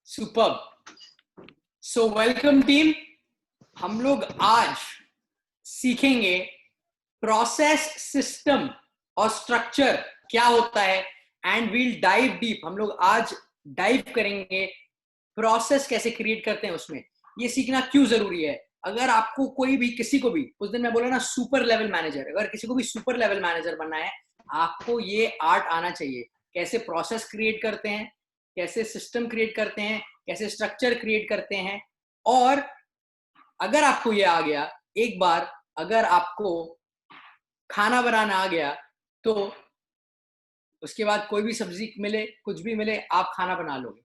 Superb. So welcome team. हम लोग आज सीखेंगे प्रोसेस, सिस्टम और स्ट्रक्चर क्या होता है एंड वील डाइव डीप। हम लोग आज डाइव करेंगे प्रोसेस कैसे क्रिएट करते हैं उसमें। ये सीखना क्यों जरूरी है? अगर आपको कोई भी, किसी को भी, उस दिन मैं बोला ना सुपर लेवल मैनेजर, अगर किसी को भी सुपर लेवल मैनेजर बनना है, आपको ये आर्ट आना चाहिए। कैसे प्रोसेस क्रिएट करते हैं, कैसे सिस्टम क्रिएट करते हैं, कैसे स्ट्रक्चर क्रिएट करते हैं। और अगर आपको ये आ गया एक बार, अगर आपको खाना बनाना आ गया, तो उसके बाद कोई भी सब्जी मिले, कुछ भी मिले, आप खाना बना लोगे।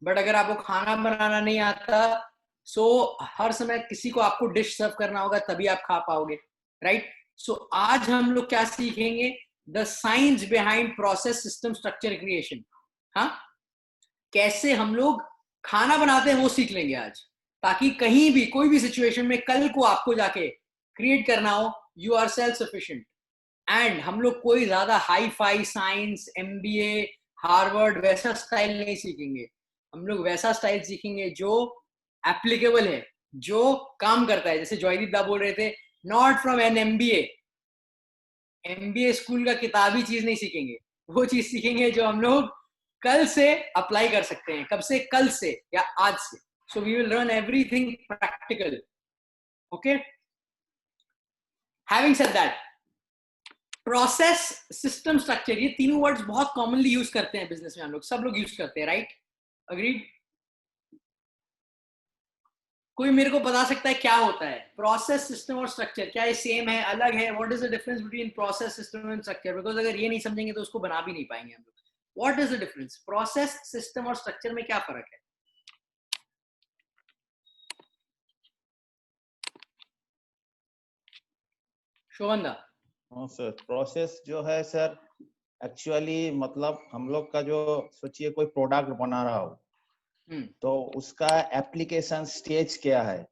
बट अगर आपको खाना बनाना नहीं आता, सो हर समय किसी को आपको डिश सर्व करना होगा, तभी आप खा पाओगे, राइट? सो आज हम लोग क्या सीखेंगे? The science behind process, system, structure, creation. हाँ, कैसे हम लोग खाना बनाते हैं वो सीख लेंगे आज, ताकि कहीं भी कोई भी सिचुएशन में कल को आपको जाके क्रिएट करना हो, you are self sufficient. And हम लोग कोई ज्यादा hi fi science, MBA, Harvard वैसा स्टाइल नहीं सीखेंगे। हम लोग वैसा स्टाइल सीखेंगे जो एप्लीकेबल है, जो काम करता है। जैसे जॉयदीप दा बोल रहे थे, not from an MBA. MBA school का किताबी चीज नहीं सीखेंगे, वो चीज सीखेंगे जो हम लोग कल से अप्लाई कर सकते हैं। कब से? कल से या आज से। So we will learn everything practical. Okay, having said that, process, system, structure, ये तीनों वर्ड्स बहुत कॉमनली यूज करते हैं बिजनेस में। हम लोग सब लोग यूज करते हैं, राइट? अग्रीड? कोई मेरे को बता सकता है क्या होता है प्रोसेस, सिस्टम और स्ट्रक्चर? क्या ये सेम है, अलग है? What is the difference between process, system and structure? Because अगर ये नहीं समझेंगे तो उसको बना भी नहीं पाएंगे हम लोग। What is the difference? Process, system और स्ट्रक्चर में क्या फर्क है? शोभन दा। हाँ सर, प्रोसेस जो है सर, एक्चुअली मतलब हम लोग का जो, सोचिए कोई प्रोडक्ट बना रहा हो, तो उसका एप्लीकेशन स्टेज क्या है,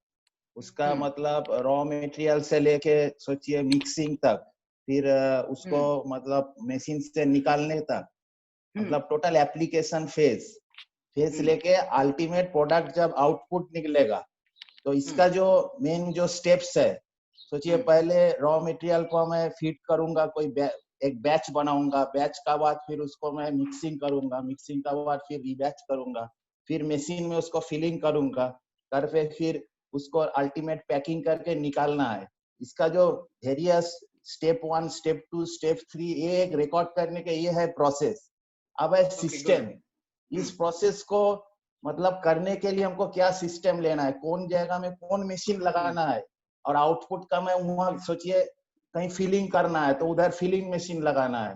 उसका मतलब रॉ मटेरियल से लेके सोचिए मिक्सिंग तक, फिर उसको मतलब मशीन से निकालने तक, मतलब टोटल एप्लीकेशन फेज लेके अल्टीमेट प्रोडक्ट जब आउटपुट निकलेगा, तो इसका जो मेन जो स्टेप्स है, सोचिए पहले रॉ मटेरियल को मैं फीड करूंगा, कोई एक बैच बनाऊंगा, बैच का बाद फिर उसको मैं मिक्सिंग करूंगा, मिक्सिंग का बाद फिर रीबैच करूंगा, फिर मशीन में उसको फिलिंग करूंगा, करके फिर उसको अल्टीमेट पैकिंग करके निकालना है। इसका जो वेरियस स्टेप 1, स्टेप 2, स्टेप 3, ये एक रिकॉर्ड करने के ये है प्रोसेस। अब है सिस्टम। इस प्रोसेस को मतलब करने के लिए हमको क्या सिस्टम लेना है, कौन जगह में कौन मशीन लगाना है, और आउटपुट का मैं वहां सोचिए कहीं फिलिंग करना है तो उधर फिलिंग मशीन लगाना है,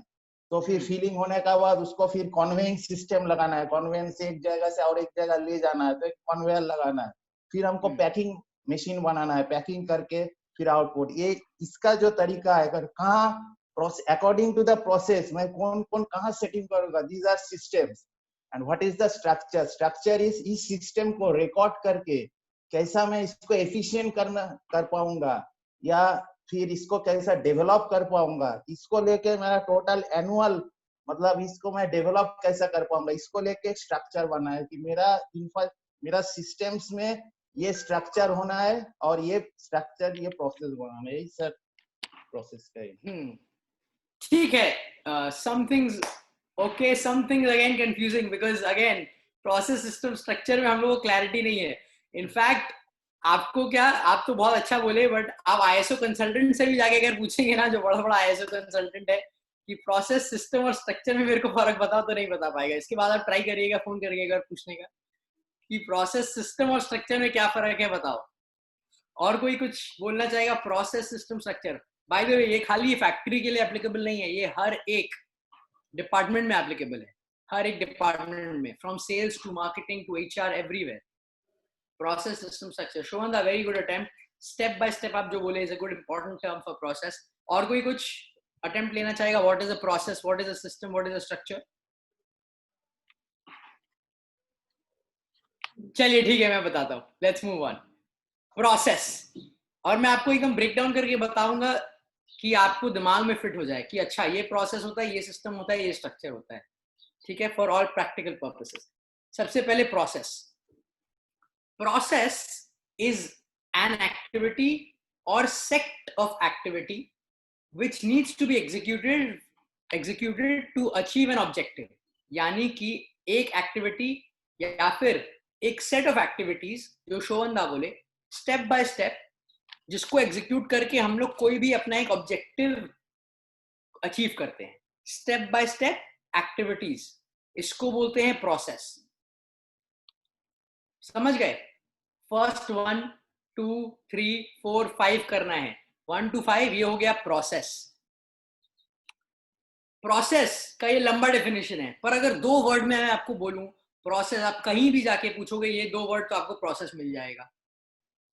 तो फिर फिलिंग होने का बाद उसको फिर कन्वेइंग सिस्टम लगाना है, कन्वेयर से एक जगह से और एक जगह ले जाना है तो एक कन्वेयर लगाना है, फिर हमको पैकिंग मशीन बनाना है, पैकिंग करके फिर आउटपुट। ये इसका जो तरीका है, अगर कहाँ अकॉर्डिंग टू द प्रोसेस मैं कौन कौन कहाँ सेटिंग करूंगा, these are systems. And what is the structure? Structure is इस सिस्टम को रिकॉर्ड करके कैसा मैं इसको एफिशिएंट कर पाऊंगा, या फिर इसको कैसा डेवलप कर पाऊंगा, इसको लेके मेरा टोटल एनुअल मतलब इसको मैं डेवलप कैसा कर पाऊंगा, इसको लेके एक स्ट्रक्चर बना है कि मेरा सिस्टम्स में ये स्ट्रक्चर होना है और ये स्ट्रक्चर, ये प्रोसेस बनाना है। यही सर प्रोसेस का है। ठीक है। Something okay, something again confusing, because again process, system, structure में हम लोगों को क्लैरिटी नहीं है। इनफैक्ट आपको क्या, आप तो बहुत अच्छा बोले, बट आप आईएसओ कंसल्टेंट से भी जाके अगर पूछेंगे ना, जो बड़ा बड़ा आईएसओ कंसल्टेंट है, कि प्रोसेस, सिस्टम और स्ट्रक्चर में मेरे को फर्क बताओ, तो नहीं बता पाएगा। इसके बाद आप ट्राई करिएगा, फोन करिएगा पूछने का कि प्रोसेस, सिस्टम और स्ट्रक्चर में क्या फर्क है, बताओ। और कोई कुछ बोलना चाहेगा? Process, system, structure. By the way, ये खाली फैक्ट्री के लिए एप्लीकेबल नहीं है, ये हर एक डिपार्टमेंट में एप्लीकेबल है। हर एक डिपार्टमेंट में, from sales to marketing to HR, everywhere. Process, system, structure. Shovan da, very good attempt. Step by step आप जो बोले is a good important term for process. और कोई कुछ अटेम्प्ट लेना चाहेगा? What is a process, what is a system, what is a structure? चलिए ठीक है, मैं बताता हूँ। Let's move on. प्रोसेस, और मैं आपको एकदम ब्रेक डाउन करके बताऊंगा कि आपको दिमाग में फिट हो जाए कि अच्छा ये प्रोसेस होता है, ये सिस्टम होता है, ये स्ट्रक्चर होता है। ठीक है, फॉर ऑल प्रैक्टिकल पर्पसेस। सबसे पहले process. Process is an activity or set of activity which needs to be executed to achieve an objective. यानी कि एक एक्टिविटी या फिर एक सेट ऑफ एक्टिविटीज जो शोवंदा बोले स्टेप बाय स्टेप, जिसको एग्जीक्यूट करके हम लोग कोई भी अपना एक ऑब्जेक्टिव अचीव करते हैं. स्टेप बाय स्टेप एक्टिविटीज, इसको बोलते हैं प्रोसेस. समझ गए? फर्स्ट 1 2 3 4 5 करना है. 1 to 5 ये हो गया प्रोसेस. प्रोसेस का ये लंबा डेफिनेशन है, पर अगर 2 वर्ड में मैं आपको बोलूं प्रोसेस, आप कहीं भी जाके पूछोगे ये 2 वर्ड तो आपको प्रोसेस मिल जाएगा.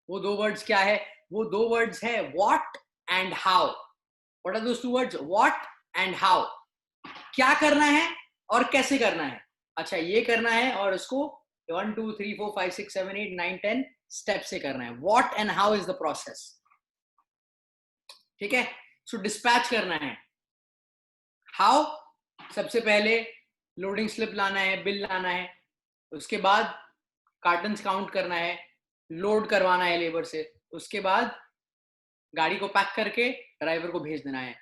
वो 2 वर्ड्स क्या है? वो 2 वर्ड्स है what and how. What are those 2 words? What and how. क्या करना है और कैसे करना है. अच्छा, ये करना है और इसको 1 2 3 4 5 6 7 8 9 10 स्टेप से करना है. What and how is the process. ठीक है? सो डिस्पैच करना है. हाउ? सबसे पहले लोडिंग स्लिप लाना है, बिल लाना है, उसके बाद कार्टन्स काउंट करना है, लोड करवाना है लेबर से, उसके बाद गाड़ी को पैक करके ड्राइवर को भेज देना है.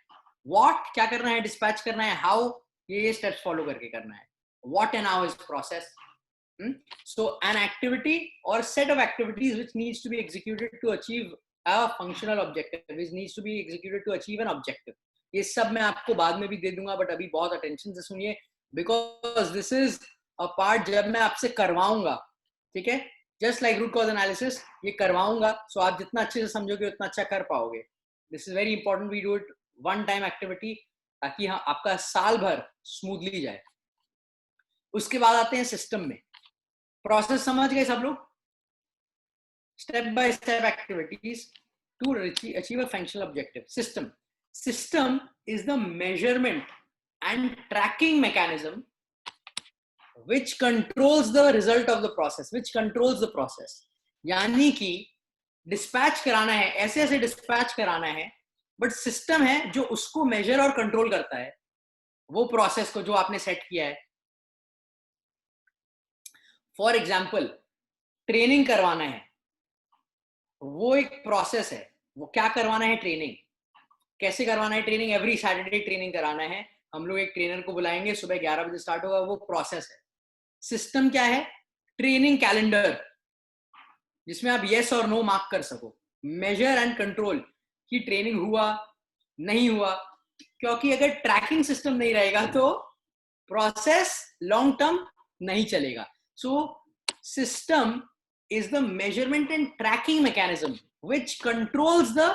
व्हाट क्या करना है? डिस्पैच करना है. हाउ? ये स्टेप्स फॉलो करके करना है. What and how is process. So an activity or set of activities which needs to be executed to achieve a functional objective, which needs to be executed to achieve an objective. ये सब मैं आपको बाद में भी दे दूंगा, but अभी बहुत अटेंशन से सुनिए, because this is a part जब मैं आपसे करवाऊंगा. ठीक है? Just like root cause analysis, ये करवाऊंगा, सो आप जितना अच्छे से समझोगे उतना अच्छा कर पाओगे. This is very important. We do it one time activity ताकि हाँ आपका साल भर स्मूथली जाए. उसके बाद आते हैं सिस्टम में. प्रोसेस समझ गए सब लोग? Step by step activities to achieve a functional objective. System is the measurement and tracking mechanism which controls the result of the process, which controls the process. यानी कि डिस्पैच कराना है, ऐसे ऐसे डिस्पैच कराना है, बट सिस्टम है जो उसको मेजर और कंट्रोल करता है, वो प्रोसेस को जो आपने सेट किया है. फॉर एग्जाम्पल, ट्रेनिंग करवाना है, वो एक प्रोसेस है. वो क्या करवाना है? ट्रेनिंग. कैसे करवाना है ट्रेनिंग? एवरी सैटरडे ट्रेनिंग कराना है. हम लोग एक ट्रेनर को बुलाएंगे, सुबह 11 बजे स्टार्ट होगा. वो प्रोसेस है. सिस्टम क्या है? ट्रेनिंग कैलेंडर, जिसमें आप यस और नो मार्क कर सको. मेजर एंड कंट्रोल कि ट्रेनिंग हुआ नहीं हुआ, क्योंकि अगर ट्रैकिंग सिस्टम नहीं रहेगा तो प्रोसेस लॉन्ग टर्म नहीं चलेगा. So system is the measurement and tracking mechanism which controls the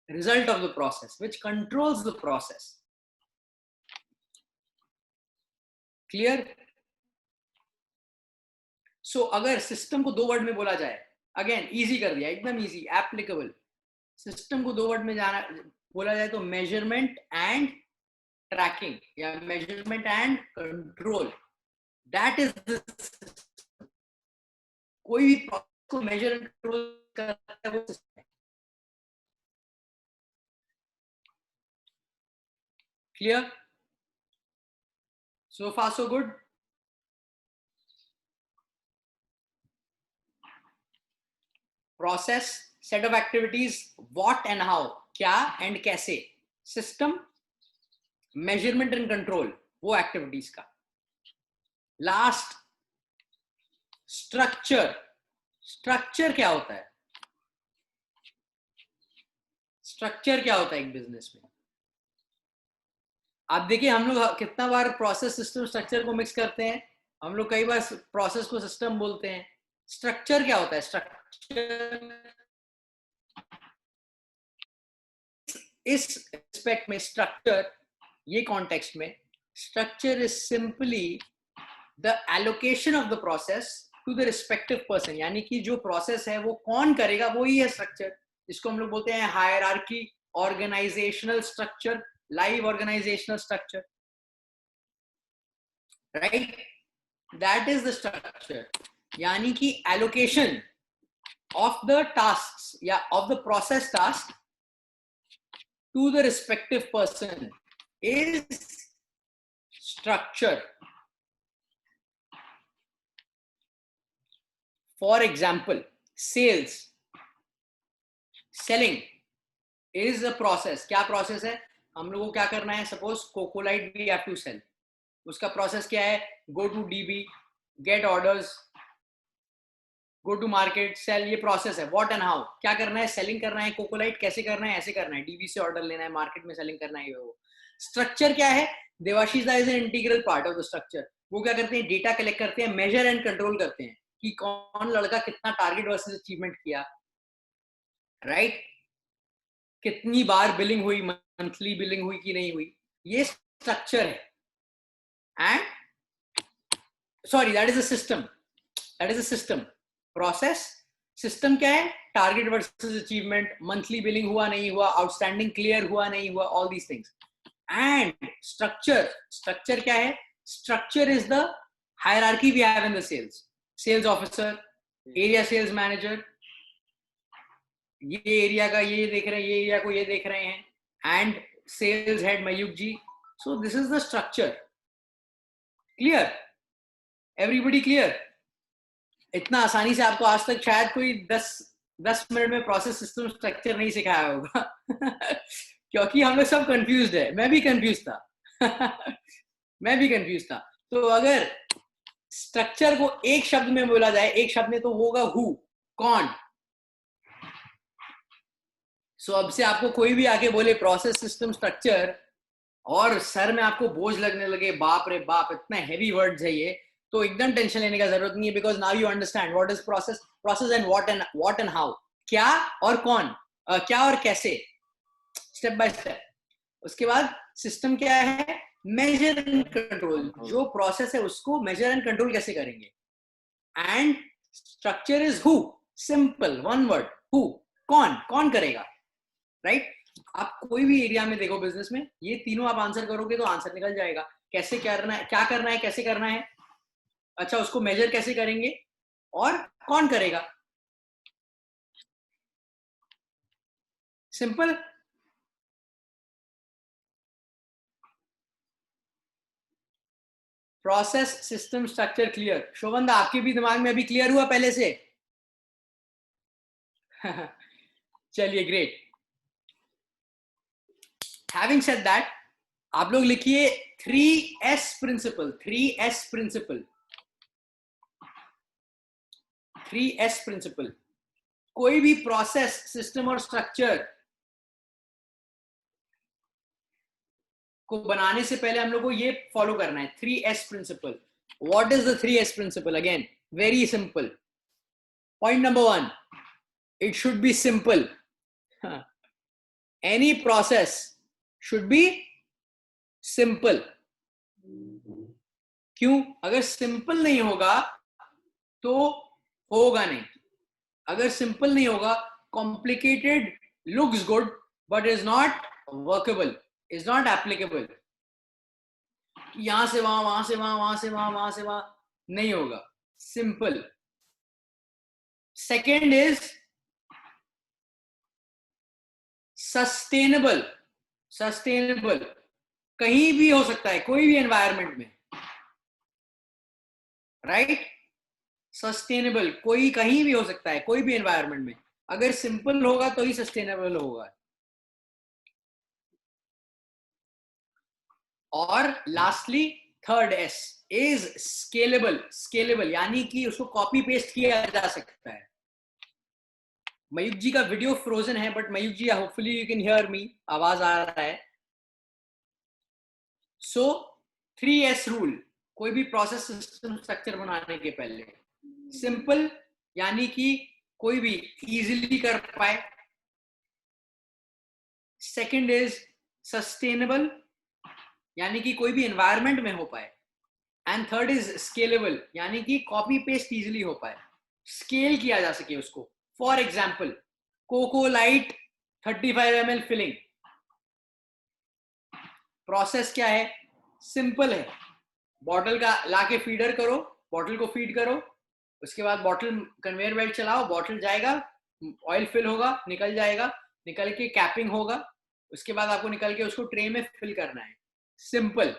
result of the process, which controls the process. Clear? So अगर सिस्टम को 2 वर्ड में बोला जाए, अगेन इजी कर दिया, एकदम इजी, एप्लीकेबल. सिस्टम को 2 वर्ड में जाना बोला जाए तो मेजरमेंट एंड ट्रैकिंग या measurement and control. That is कोई भी प्रोसेस को मेजर एंड कंट्रोल करता है वो सिस्टम है. Clear? So far so good. Process, set of activities, what and how, क्या एंड कैसे. सिस्टम, मेजरमेंट एंड कंट्रोल, वो एक्टिविटीज का. Last, structure. स्ट्रक्चर क्या होता है? स्ट्रक्चर क्या होता है एक बिजनेस में? आप देखिए, हम लोग कितना बार प्रोसेस, सिस्टम, स्ट्रक्चर को मिक्स करते हैं. हम लोग कई बार प्रोसेस को सिस्टम बोलते हैं. स्ट्रक्चर क्या होता है? स्ट्रक्चर इस एस्पेक्ट में, स्ट्रक्चर ये कॉन्टेक्स्ट में, structure is simply the allocation of the process to the respective person. यानी कि जो प्रोसेस है वो कौन करेगा, वो ही है स्ट्रक्चर. इसको हम लोग बोलते हैं hierarchy, organizational structure, live organizational structure. Right? That is the structure. यानी कि एलोकेशन ऑफ द टास्क या of the process task to the respective person is structure. For example sales, selling is a process. क्या process है? हम लोगों को क्या करना है? सपोज कोकोलाइट वी हैव टू सेल. उसका प्रोसेस क्या है? Go to DB, get orders, go to market, sell. ये प्रोसेस है. व्हाट एंड हाउ, क्या करना है? सेलिंग करना है. कोकोलाइट कैसे करना है? ऐसे करना है. डीबी से ऑर्डर लेना है, मार्केट में सेलिंग करना है. वो स्ट्रक्चर क्या है? देवाशीष दा is an integral part of the structure. वो क्या करते हैं? डेटा कलेक्ट करते हैं, मेजर एंड कंट्रोल करते हैं कि कौन लड़का कितना टारगेट वर्सेस अचीवमेंट किया, राइट? कितनी बार बिलिंग हुई, मंथली बिलिंग हुई कि नहीं हुई. ये स्ट्रक्चर है. And sorry, that is a system. That is a system. Process. System क्या है? Target versus achievement, monthly billing हुआ नहीं हुआ, आउटस्टैंडिंग क्लियर हुआ नहीं हुआ, all these things. And structure. Structure क्या है? Structure is the hierarchy we have in the sales. Sales officer, area sales manager, ये एरिया का ये देख रहे हैं, ये एरिया को ये देख रहे हैं, and sales head Mayuk ji. So this is the structure. Clear? Everybody clear? इतना आसानी से आपको आज तक शायद कोई 10 मिनट में प्रोसेस सिस्टम स्ट्रक्चर नहीं सिखाया होगा. क्योंकि हम लोग सब कंफ्यूज्ड है. मैं भी कंफ्यूज था. मैं भी कंफ्यूज था. तो अगर स्ट्रक्चर को एक शब्द में बोला जाए, एक शब्द में, तो होगा हु, कौन. सो अब से आपको कोई भी आके बोले प्रोसेस सिस्टम स्ट्रक्चर और सर में आपको बोझ लगने लगे, बाप रे बाप इतना हैवी वर्ड्स है ये, तो एकदम टेंशन लेने का जरूरत नहीं है. Because now you understand what is process, process and what and how. क्या और कौन, क्या और कैसे, स्टेप बाय स्टेप. उसके बाद सिस्टम क्या है? Measure and control. जो प्रोसेस है उसको मेजर एंड कंट्रोल कैसे करेंगे. And structure is who, simple, one word, who. कौन, कौन करेगा, राइट? आप कोई भी एरिया में देखो बिजनेस में, ये तीनों आप आंसर करोगे तो आंसर निकल जाएगा. कैसे करना है, क्या करना है, कैसे करना है, अच्छा उसको मेजर कैसे करेंगे, और कौन करेगा. Simple. Process system structure clear. Shobhanda आपके भी दिमाग में अभी क्लियर हुआ पहले से? चलिए, ग्रेट. हैविंग सेड दैट, आप लोग लिखिए 3S principal. 3S principal. 3S principal. कोई भी प्रोसेस, सिस्टम और स्ट्रक्चर को बनाने से पहले हम लोग को ये फॉलो करना है, 3S principle. What is the 3S principle? Again very simple. Point number 1, it should be simple. Any process should be simple. क्यों? अगर सिंपल नहीं होगा तो होगा नहीं. अगर सिंपल नहीं होगा, complicated looks good but is not workable, is not applicable. यहां से वहां, वहां से वहां, वहां से वहां, वहां से वहां नहीं होगा. Simple. Second is sustainable. Sustainable कहीं भी हो सकता है, कोई भी एनवायरनमेंट में, राइट? सस्टेनेबल कोई कहीं भी हो सकता है, कोई भी एनवायरनमेंट में. अगर सिंपल होगा तो ही सस्टेनेबल होगा. और lastly third S is scalable. Scalable यानी कि उसको कॉपी पेस्ट किया जा सकता है. मयूक जी का वीडियो फ्रोजन है, but Mayuk ji hopefully you can hear me, आवाज आ रहा है. So 3S rule. कोई भी प्रोसेस सिस्टम स्ट्रक्चर बनाने के पहले सिंपल यानी कि कोई भी इजीली कर पाए. सेकंड इज सस्टेनेबल यानी कि कोई भी एनवायरनमेंट में हो पाए. एंड थर्ड इज स्केलेबल यानी कि कॉपी पेस्ट इजीली हो पाए, स्केल किया जा सके उसको. फॉर एग्जाम्पल कोकोलाइट 35 ml फिलिंग. प्रोसेस क्या है? सिंपल है. बॉटल का लाके फीडर करो, बॉटल को फीड करो, उसके बाद बॉटल कन्वेयर बेल्ट चलाओ, बॉटल जाएगा, ऑयल फिल होगा, निकल जाएगा, निकल के कैपिंग होगा, उसके बाद आपको निकल के उसको ट्रे में फिल करना है. सिंपल.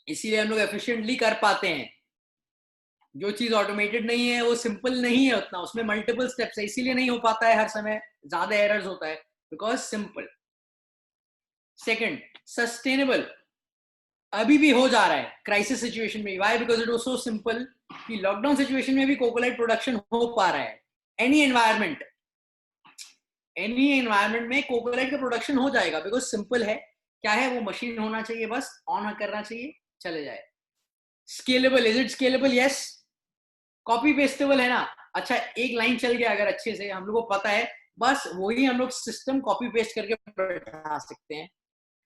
इसीलिए हम लोग एफिशिएंटली कर पाते हैं. जो चीज ऑटोमेटेड नहीं है वो सिंपल नहीं है उतना, उसमें मल्टीपल स्टेप्स है, इसीलिए नहीं हो पाता है हर समय, ज्यादा एरर्स होता है बिकॉज सिंपल। सेकंड, सस्टेनेबल, अभी भी हो जा रहा है क्राइसिस सिचुएशन में। Why? Because it was so simple कि लॉकडाउन सिचुएशन में भी कोकोलाइट प्रोडक्शन हो पा रहा है। एनी एनवायरमेंट में कोकोलाइट का प्रोडक्शन हो जाएगा बिकॉज सिंपल है। क्या है? वो मशीन होना चाहिए, बस ऑन करना चाहिए, चले जाए। Scalable, is it scalable? Yes. Copy pasteable है ना? अच्छा, एक लाइन चल गया अगर अच्छे से, हम लोग को पता है, बस वही हम लोग सिस्टम कॉपी पेस्ट करके बैठा सकते हैं,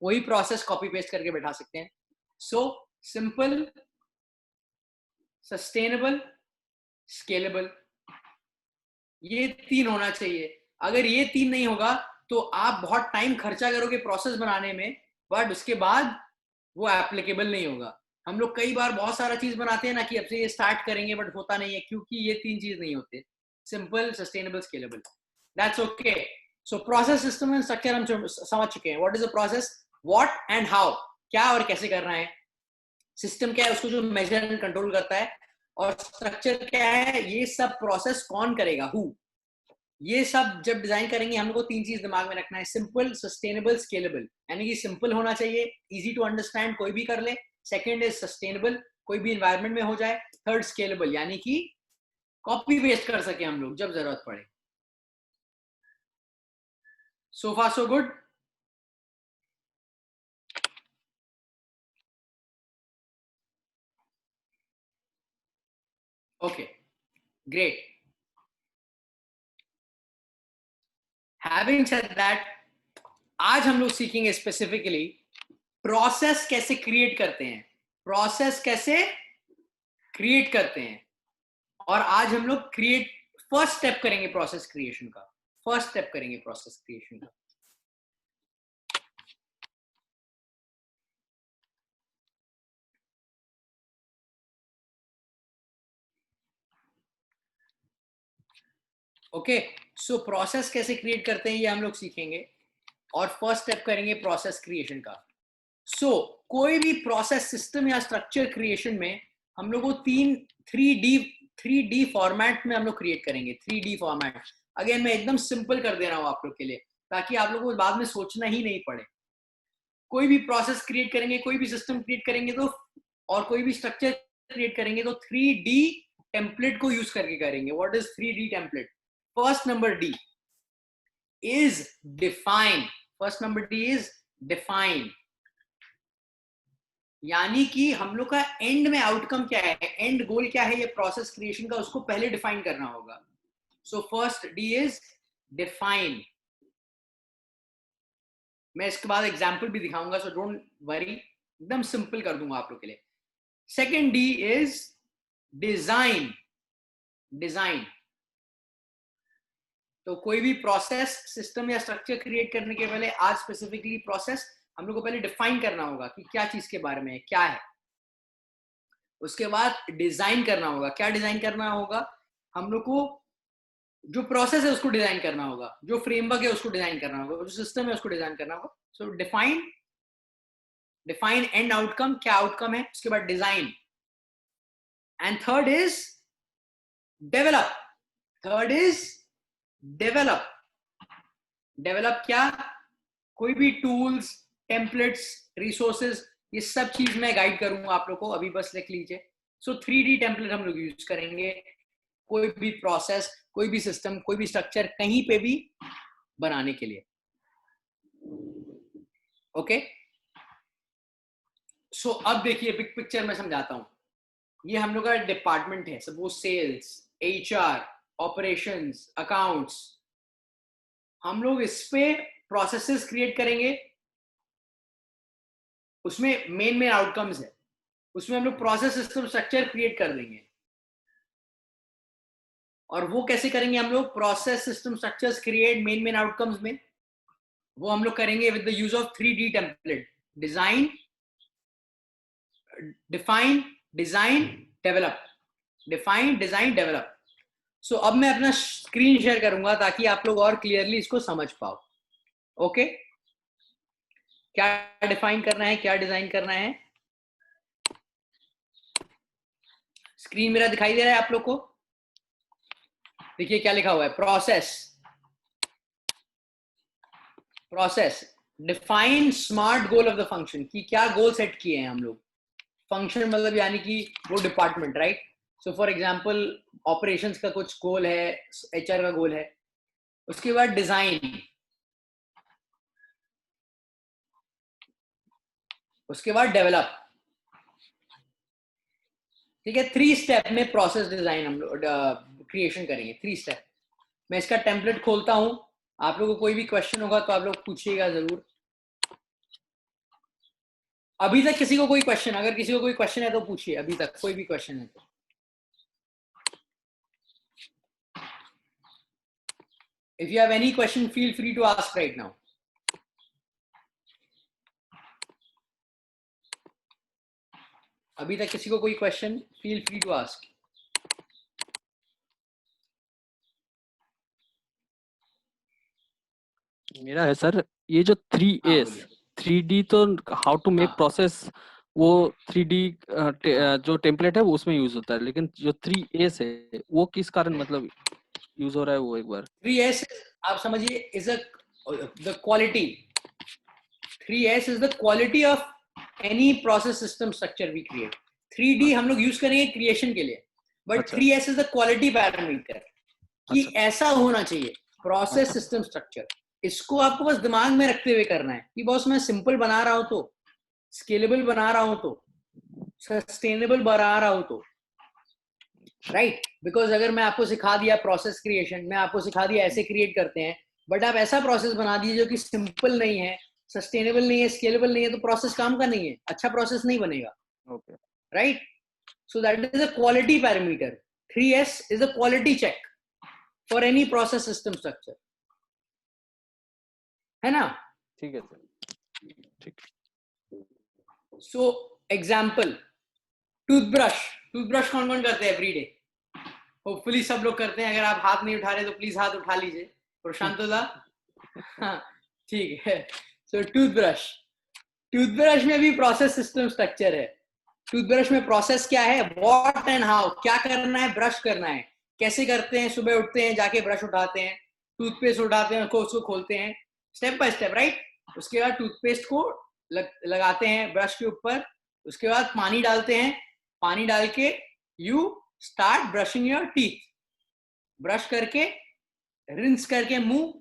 वही प्रोसेस कॉपी पेस्ट करके बैठा सकते हैं। सो सिंपल, सस्टेनेबल, स्केलेबल, ये तीन होना चाहिए। अगर ये तीन नहीं होगा तो आप बहुत टाइम खर्चा करोगे प्रोसेस बनाने में, बट उसके बाद वो एप्लीकेबल नहीं होगा। हम लोग कई बार बहुत सारा चीज बनाते हैं ना कि अब से ये स्टार्ट करेंगे, बट होता नहीं है क्योंकि ये तीन चीज नहीं होते, simple, sustainable, scalable. That's okay. So process, system and structure हम समझ चुके हैं। What is the process, what and how, क्या और कैसे करना है। सिस्टम क्या है, उसको जो मेजर एंड कंट्रोल करता है। और स्ट्रक्चर क्या है, ये सब प्रोसेस कौन करेगा, हु। ये सब जब डिजाइन करेंगे हम लोग को तीन चीज दिमाग में रखना है, सिंपल, सस्टेनेबल, स्केलेबल। यानी कि सिंपल होना चाहिए, इजी टू अंडरस्टैंड, कोई भी कर ले। सेकंड इज सस्टेनेबल, कोई भी एनवायरनमेंट में हो जाए। थर्ड स्केलेबल, यानी कि कॉपी पेस्ट कर सके हम लोग जब जरूरत पड़े। So far so good. Okay, great. Having said that, आज हम लोग सीखेंगे स्पेसिफिकली प्रोसेस कैसे क्रिएट करते हैं, प्रोसेस कैसे क्रिएट करते हैं। और आज हम लोग क्रिएट, फर्स्ट स्टेप करेंगे प्रोसेस क्रिएशन का, फर्स्ट स्टेप करेंगे प्रोसेस क्रिएशन का। ओके, सो प्रोसेस कैसे क्रिएट करते हैं ये हम लोग सीखेंगे, और फर्स्ट स्टेप करेंगे प्रोसेस क्रिएशन का। सो कोई भी प्रोसेस, सिस्टम या स्ट्रक्चर क्रिएशन में हम लोग को थ्री डी फॉर्मेट में हम लोग क्रिएट करेंगे। 3D फॉर्मेट, अगेन मैं एकदम सिंपल कर दे रहा हूं आप लोग के लिए, ताकि आप लोग को बाद में सोचना ही नहीं पड़े। कोई भी प्रोसेस क्रिएट करेंगे, कोई भी सिस्टम क्रिएट करेंगे तो, और कोई भी स्ट्रक्चर क्रिएट करेंगे तो 3D टेम्पलेट को यूज करके करेंगे। What is 3D template? First number D is define, first number D is define. यानी कि हम लोग का एंड में आउटकम क्या है, एंड गोल क्या है ये प्रोसेस क्रिएशन का, उसको पहले डिफाइन करना होगा। So first D is define. मैं इसके बाद एग्जांपल भी दिखाऊंगा, सो डोंट वरी, एकदम सिंपल कर दूंगा आप लोग के लिए। Second D is design, design. तो कोई भी प्रोसेस, सिस्टम या स्ट्रक्चर क्रिएट करने के पहले, आज स्पेसिफिकली प्रोसेस, हम लोग को पहले डिफाइन करना होगा कि क्या चीज के बारे में है, क्या है। उसके बाद डिजाइन करना होगा। क्या डिजाइन करना होगा? हम लोग को जो प्रोसेस है उसको डिजाइन करना होगा, जो फ्रेमवर्क है उसको डिजाइन करना होगा, जो सिस्टम है उसको डिजाइन करना होगा। सो डिफाइन, डिफाइन एंड आउटकम, क्या आउटकम है, उसके बाद design. And third is develop, third is develop. Develop क्या? कोई भी टूल्स, टेम्पलेट्स, रिसोर्सेज, ये सब चीज मैं गाइड करूंगा आप लोग को, अभी बस लिख लीजिए। सो 3D टेम्पलेट हम लोग यूज करेंगे कोई भी प्रोसेस, कोई भी सिस्टम, कोई भी स्ट्रक्चर कहीं पे भी बनाने के लिए। ओके, सो अब देखिए बिग पिक्चर में समझाता हूं। ये हम लोग का डिपार्टमेंट है, suppose sales, HR, operations, accounts. हम लोग इस पे प्रोसेसेस क्रिएट करेंगे, उसमें मेन मेन आउटकम्स है, उसमें हम लोग प्रोसेस, सिस्टम, स्ट्रक्चर क्रिएट कर देंगे। और वो कैसे करेंगे हम लोग? Process, system, structures create, main main outcomes में वो हम लोग करेंगे with the use of 3D template. Design, define, design, develop, define, design, develop. So अब मैं अपना स्क्रीन शेयर करूंगा ताकि आप लोग और क्लियरली इसको समझ पाओ। ओके, क्या डिफाइन करना है, क्या डिजाइन करना है। स्क्रीन मेरा दिखाई दे रहा है आप लोग को? देखिए क्या लिखा हुआ है, process define smart goal of the function, कि क्या गोल सेट किए हैं हम लोग। फंक्शन मतलब यानी कि वो department, right? So for example operations का कुछ गोल है, एचआर का गोल है। उसके बाद डिजाइन, उसके बाद डेवलप। ठीक है, 3 स्टेप में प्रोसेस डिजाइन हम लोग क्रिएशन करेंगे, 3 स्टेप। मैं इसका टेम्पलेट खोलता हूं, आप लोगों को कोई भी क्वेश्चन होगा तो आप लोग पूछिएगा जरूर। अभी तक किसी को कोई क्वेश्चन, अगर किसी को कोई क्वेश्चन है तो पूछिए, अभी तक कोई भी क्वेश्चन है तो। If you have any question, feel free to ask right now. अभी तक किसी को कोई question, feel free to ask. मेरा है सर, ये जो 3S 3D, तो हाउ टू मेक प्रोसेस, वो 3D जो टेम्पलेट है वो उसमें यूज होता है, लेकिन जो 3S है वो किस कारण मतलब यूज हो रहा है, वो एक बार। 3S आप समझिए is the quality, 3S is the quality of any process system structure we create. 3D हम लोग यूज करेंगे क्रिएशन के लिए, but 3S is the quality parameter, कि ऐसा होना चाहिए प्रोसेस सिस्टम स्ट्रक्चर। इसको आपको बस दिमाग में रखते हुए करना है कि बॉस मैं सिंपल बना रहा हूं तो, स्केलेबल बना रहा हूं तो, सस्टेनेबल बना रहा हूं तो, राइट? बिकॉज अगर मैं आपको सिखा दिया प्रोसेस क्रिएशन, मैं आपको सिखा दिया ऐसे क्रिएट करते हैं, बट आप ऐसा प्रोसेस बना दीजिए जो कि सिंपल नहीं है, सस्टेनेबल नहीं है, स्केलेबल नहीं है, तो प्रोसेस काम का नहीं है, अच्छा प्रोसेस नहीं बनेगा, right? So that is a quality parameter. 3S is a quality check for any process system structure, है ना? ठीक है सर, ठीक। सो एग्जाम्पल, टूथब्रश, टूथब्रश कौन कौन करते हैं एवरीडे? होपफुली सब लोग करते हैं। अगर आप हाथ नहीं उठा रहे तो प्लीज हाथ उठा लीजिए। प्रशांतोदा, हाँ ठीक है। सो टूथब्रश, टूथब्रश में भी प्रोसेस सिस्टम स्ट्रक्चर है। टूथब्रश में प्रोसेस क्या है, व्हाट एंड हाउ, क्या करना है, ब्रश करना है, कैसे करते हैं, सुबह उठते हैं जाके ब्रश उठाते हैं, टूथपेस्ट उठाते हैं, उसको खोलते हैं, स्टेप बाय स्टेप, राइट? उसके बाद टूथपेस्ट को लगाते हैं ब्रश के ऊपर, उसके बाद पानी डालते हैं, पानी डाल के you start brushing your teeth, brush करके रिंस करके मुंह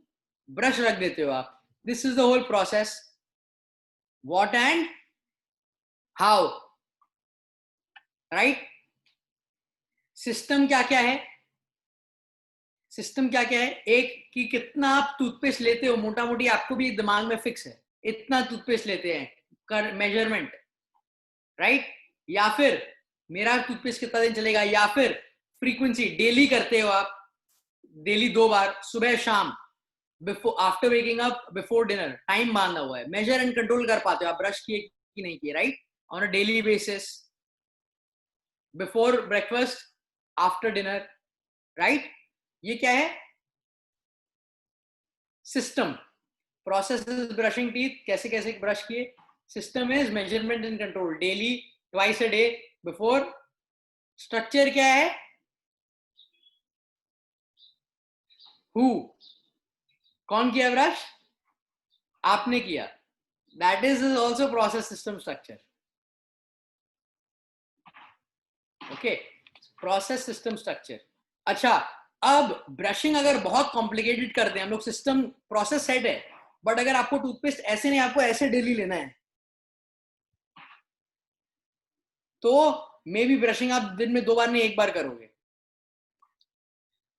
ब्रश रख देते हो आप। This is the whole process, what and how, right? System क्या क्या है, सिस्टम क्या क्या है, एक कि कितना आप टूथपेस्ट लेते हो, मोटा मोटी आपको भी दिमाग में फिक्स है, इतना टूथपेस्ट लेते हैं, कर मेजरमेंट, राइट? या फिर मेरा टूथपेस्ट कितना दिन चलेगा, या फिर फ्रीक्वेंसी, डेली करते हो आप, डेली 2 बार, सुबह शाम, before after waking up, before dinner, time बांधा हुआ है, मेजर एंड कंट्रोल कर पाते हो आप, ब्रश किए कि नहीं किए, right? On a daily basis, before breakfast, after dinner, right? ये क्या है, system. Process is brushing teeth, कैसे कैसे ब्रश किए। System is measurement and control, daily, twice a day, before. Structure क्या है, हु, कौन किया ब्रश, आपने किया, that is also process system structure. Okay, process system structure. अच्छा, अब ब्रशिंग अगर बहुत कॉम्प्लिकेटेड कर दें हम लोग, सिस्टम प्रोसेस सेट है, बट अगर आपको टूथपेस्ट ऐसे नहीं, आपको ऐसे डेली लेना है, तो मे बी ब्रशिंग आप दिन में 2 बार नहीं 1 बार करोगे।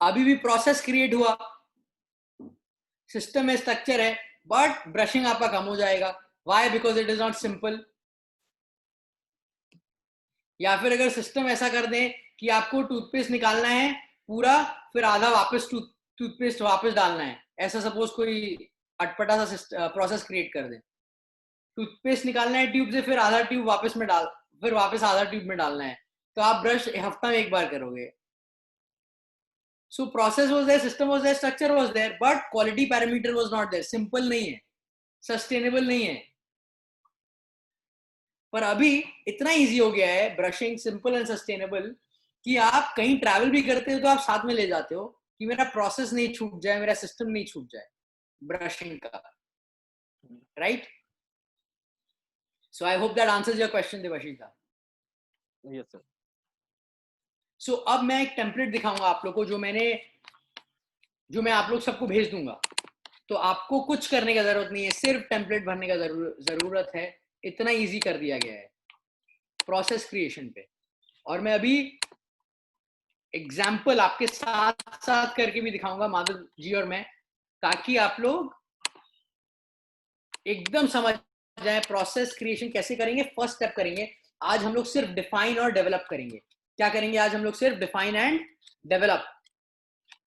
अभी भी प्रोसेस क्रिएट हुआ, सिस्टम में स्ट्रक्चर है, बट ब्रशिंग आपका कम हो जाएगा। Why? Because it is not simple. या फिर अगर सिस्टम ऐसा कर दें कि आपको टूथपेस्ट निकालना है पूरा, फिर आधा वापस टूथपेस्ट वापस डालना है, ऐसा सपोज कोई अटपटा सा प्रोसेस क्रिएट कर दे, टूथपेस्ट निकालना है ट्यूब से, फिर आधा ट्यूब वापस में डाल, फिर वापस आधा ट्यूब में डालना है, तो आप ब्रश हफ्ता में 1 बार करोगे। So process was there, system was there, structure was there, but quality parameter was not there, simple नहीं है, सस्टेनेबल नहीं है। पर अभी इतना इजी हो गया है ब्रशिंग, सिंपल एंड सस्टेनेबल, कि आप कहीं ट्रैवल भी करते हो तो आप साथ में ले जाते हो कि मेरा प्रोसेस नहीं छूट जाए, मेरा सिस्टम नहीं छूट जाए ब्रशिंग का, right? So I hope that answers your question Debashish da. Yes sir. सो अब मैं एक टेम्पलेट दिखाऊंगा आप लोग को, जो मैं आप लोग सबको भेज दूंगा। तो आपको कुछ करने की जरूरत नहीं है, सिर्फ टेम्पलेट भरने का जरूरत है। इतना इजी कर दिया गया है प्रोसेस क्रिएशन पे। और मैं अभी एग्जाम्पल आपके साथ साथ करके भी दिखाऊंगा, माधव जी और मैं, ताकि आप लोग एकदम समझ जाए प्रोसेस क्रिएशन कैसे करेंगे। फर्स्ट स्टेप करेंगे आज हम लोग, सिर्फ डिफाइन और डेवलप करेंगे। क्या करेंगे आज हम लोग? सिर्फ डिफाइन एंड डेवलप।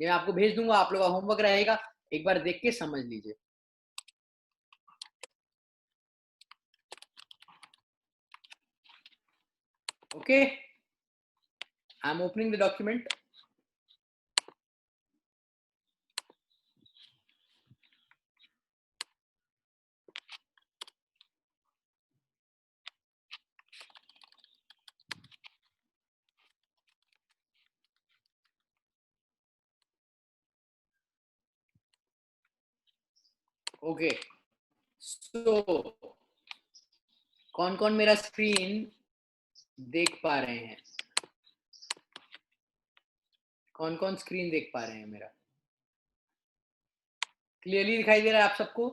ये मैं आपको भेज दूंगा, आप लोग का होमवर्क रहेगा, एक बार देख के समझ लीजिए। Okay, I am opening the document. Okay, so कौन कौन मेरा स्क्रीन देख पा रहे हैं? कौन कौन स्क्रीन देख पा रहे हैं मेरा? क्लियरली दिखाई दे रहा है आप सबको?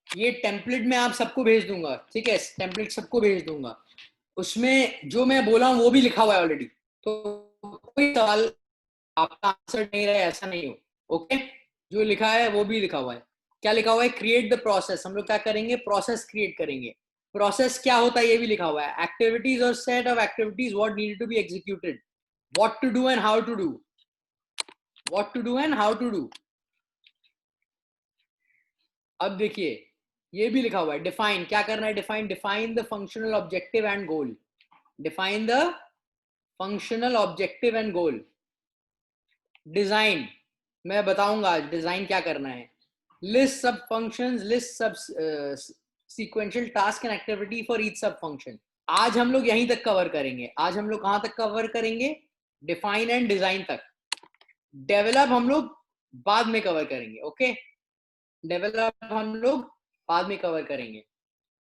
ये टेम्पलेट मैं आप सबको भेज दूंगा, ठीक है? टेम्पलेट सबको भेज दूंगा, उसमें जो मैं बोला हूं वो भी लिखा हुआ है ऑलरेडी। तो कोई सवाल आपका आंसर नहीं रहे ऐसा नहीं हो, ओके? जो लिखा है वो भी लिखा हुआ है। क्या लिखा हुआ है? Create the process. हम लोग क्या करेंगे? प्रोसेस क्रिएट करेंगे। प्रोसेस क्या होता है ये भी लिखा हुआ है। एक्टिविटीज और set of activities what needed to be executed, what to do and how to do, what to do and how to do. अब देखिए ये भी लिखा हुआ है डिफाइन। क्या करना है? Define the functional objective and goal. Define the functional objective and goal. Design मैं बताऊंगा आज डिजाइन क्या करना है। लिस्ट सब फंक्शंस, लिस्ट सब sequential task and activity for each सब फंक्शन। आज हम लोग यहीं तक कवर करेंगे। आज हम लोग कहां तक कवर करेंगे? डिफाइन एंड डिजाइन तक। डेवलप हम लोग बाद में कवर करेंगे, ओके? डेवलप हम लोग बाद में कवर करेंगे,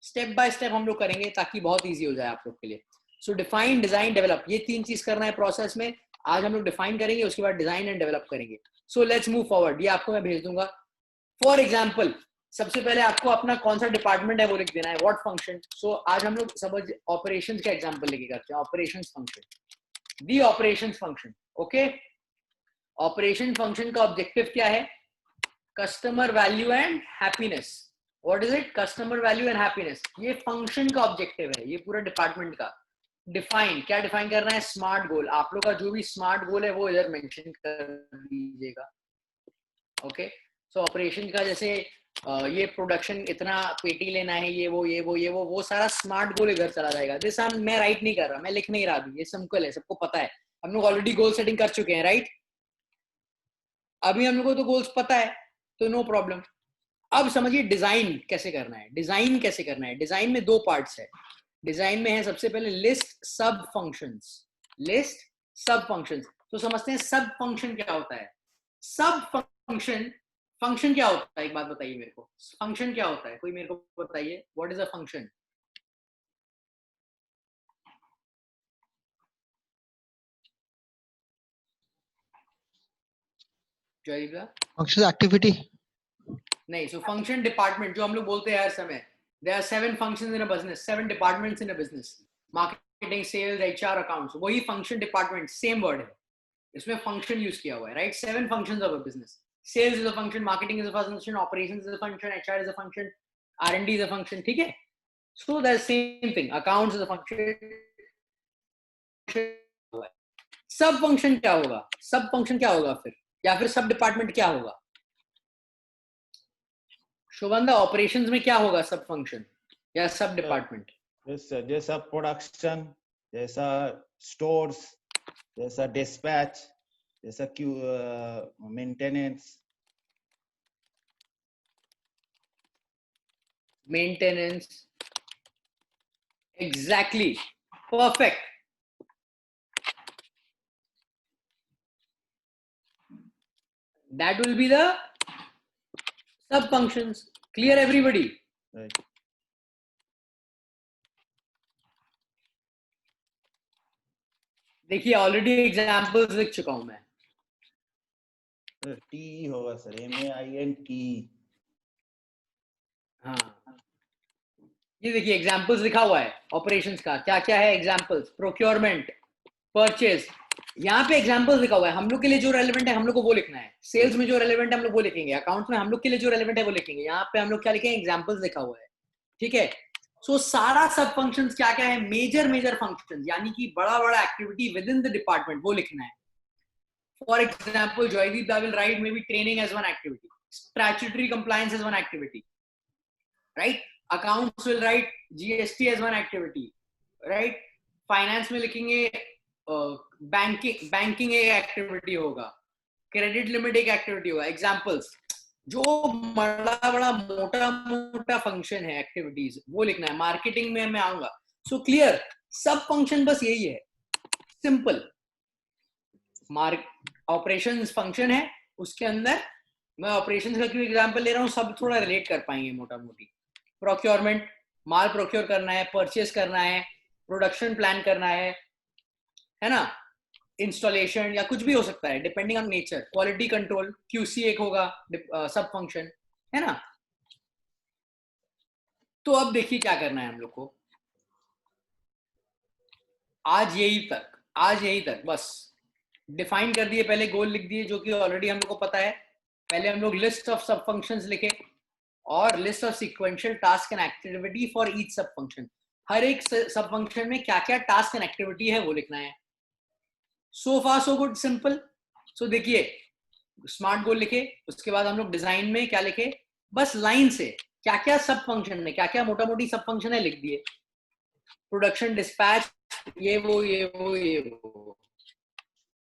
स्टेप बाय स्टेप हम लोग करेंगे ताकि बहुत इजी हो जाए आप लोग के लिए। सो डिफाइन, डिजाइन, डेवलप, ये तीन चीज करना है प्रोसेस में। आज हम लोग डिफाइन करेंगे, उसके बाद डिजाइन एंड डेवलप करेंगे। So let's move forward. ये आपको मैं भेज दूंगा। फॉर एग्जाम्पल, सबसे पहले आपको अपना कौन सा डिपार्टमेंट है वो लिख देना है, व्हाट फंक्शन। सो आज हम लोग समझ ऑपरेशन का एग्जाम्पल लेके करते हैं। ऑपरेशन फंक्शन, दी operation function, okay? Operation function का ऑब्जेक्टिव क्या है? Customer value and happiness. What is it? Customer value and happiness. ये फंक्शन का ऑब्जेक्टिव है, ये पूरा डिपार्टमेंट का। डिफाइन, क्या डिफाइन करना है? स्मार्ट गोल। आप लोग का जो भी स्मार्ट गोल है वो इधर मेंशन कर दीजिएगा, ओके? सो ऑपरेशन का जैसे ये प्रोडक्शन इतना पेटी लेना है, वो सारा स्मार्ट गोल इधर चला जाएगा। दिस मैं राइट नहीं कर रहा, मैं लिख नहीं रहा अभी, ये सिंपल है, सबको पता है। हम लोग ऑलरेडी गोल सेटिंग कर चुके हैं, राइट? अभी हम लोग को तो गोल्स पता है, तो नो प्रॉब्लम। अब समझिए डिजाइन कैसे करना है। डिजाइन कैसे करना है? डिजाइन में दो पार्ट्स है। डिजाइन में है सबसे पहले लिस्ट सब फंक्शंस। लिस्ट सब फंक्शंस, तो समझते हैं सब फंक्शन क्या होता है। सब फंक्शन, फंक्शन क्या होता है? एक बात बताइए मेरे को, फंक्शन क्या होता है? कोई मेरे को बताइए, what is a function? Function activity नहीं, सो फंक्शन डिपार्टमेंट, जो हम लोग बोलते हैं हर समय। There are 7 functions in a business, 7 departments in a business. Marketing, sales, HR, accounts, वही फंक्शन डिपार्टमेंट, सेम वर्ड है, इसमें फंक्शन यूज किया हुआ है, right? 7 functions of a business. Sales is a function, marketing is a function, operations is a function, HR is a function, R and D is a function, ठीक है? So that same thing, accounts is a function. सब function क्या होगा? सब function क्या होगा फिर, या फिर सब डिपार्टमेंट क्या होगा? शोभंदा, ऑपरेशंस में क्या होगा? सब फंक्शन या सब डिपार्टमेंट? जैसा प्रोडक्शन, जैसा स्टोर्स, जैसा डिस्पैच, जैसा Q, maintenance. Maintenance, exactly, perfect. That will be the sub functions. Clear everybody? Right. देखिए ऑलरेडी एग्जांपल्स लिख चुका हूं मैं. टी होगा सर, MAINT. हाँ, ये देखिए एग्जांपल्स लिखा हुआ है ऑपरेशंस का. क्या क्या है एग्जांपल्स? Procurement, purchase. यहाँ पे एग्जांपल्स लिखा हुआ है. हम लोग के लिए जो रेलेवेंट है हम लोग को वो लिखना है. सेल्स में जो रेलेवेंट है हम लोग वो लिखेंगे. अकाउंट्स में हम लोग के लिए जो रेलेवेंट है वो लिखेंगे. यहाँ पे हम लोग क्या लिखेंगे? एग्जांपल्स लिखा हुआ है. ठीक है. सो सारा सब फंक्शंस क्या क्या है? मेजर फंक्शंस, यानी कि बड़ा बड़ा activity with in the department, वो लिखना है. For example, Joydeep will write maybe training as one activity, statutory compliance as one activity, right? Accounts will write GST as one activity, right? Finance में लिखेंगे banking एक activity होगा, credit limit एक activity होगा. Examples, जो बड़ा मोटा function है activities वो लिखना है. मार्केटिंग में मैं आऊंगा. So clear, सब फंक्शन बस यही है, सिंपल. ऑपरेशंस फंक्शन है, उसके अंदर मैं ऑपरेशंस का क्यों एग्जांपल ले रहा हूँ, सब थोड़ा रिलेट कर पाएंगे मोटा मोटी. प्रोक्योरमेंट, माल प्रोक्योर करना है, परचेस करना है, प्रोडक्शन प्लान करना है ना, इंस्टॉलेशन या कुछ भी हो सकता है depending on nature. Quality control, QC एक होगा सब फंक्शन, है ना. तो अब देखिए क्या करना है हम लोग को. आज यही तक बस डिफाइन कर दिए, पहले गोल लिख दिए जो कि ऑलरेडी हम लोग को पता है. पहले हम लोग लिस्ट ऑफ सब फंक्शंस लिखे और list of sequential task and activity for each सब फंक्शन. हर एक सब फंक्शन में क्या क्या टास्क एंड एक्टिविटी है वो लिखना है. सो फार सो गुड, सिंपल. सो देखिए स्मार्ट गोल लिखे, उसके बाद हम लोग डिजाइन में क्या लिखे, बस लाइन से क्या क्या सब फंक्शन में क्या क्या मोटा मोटी सब फंक्शन है लिख दिए. प्रोडक्शन, डिस्पैच, ये वो.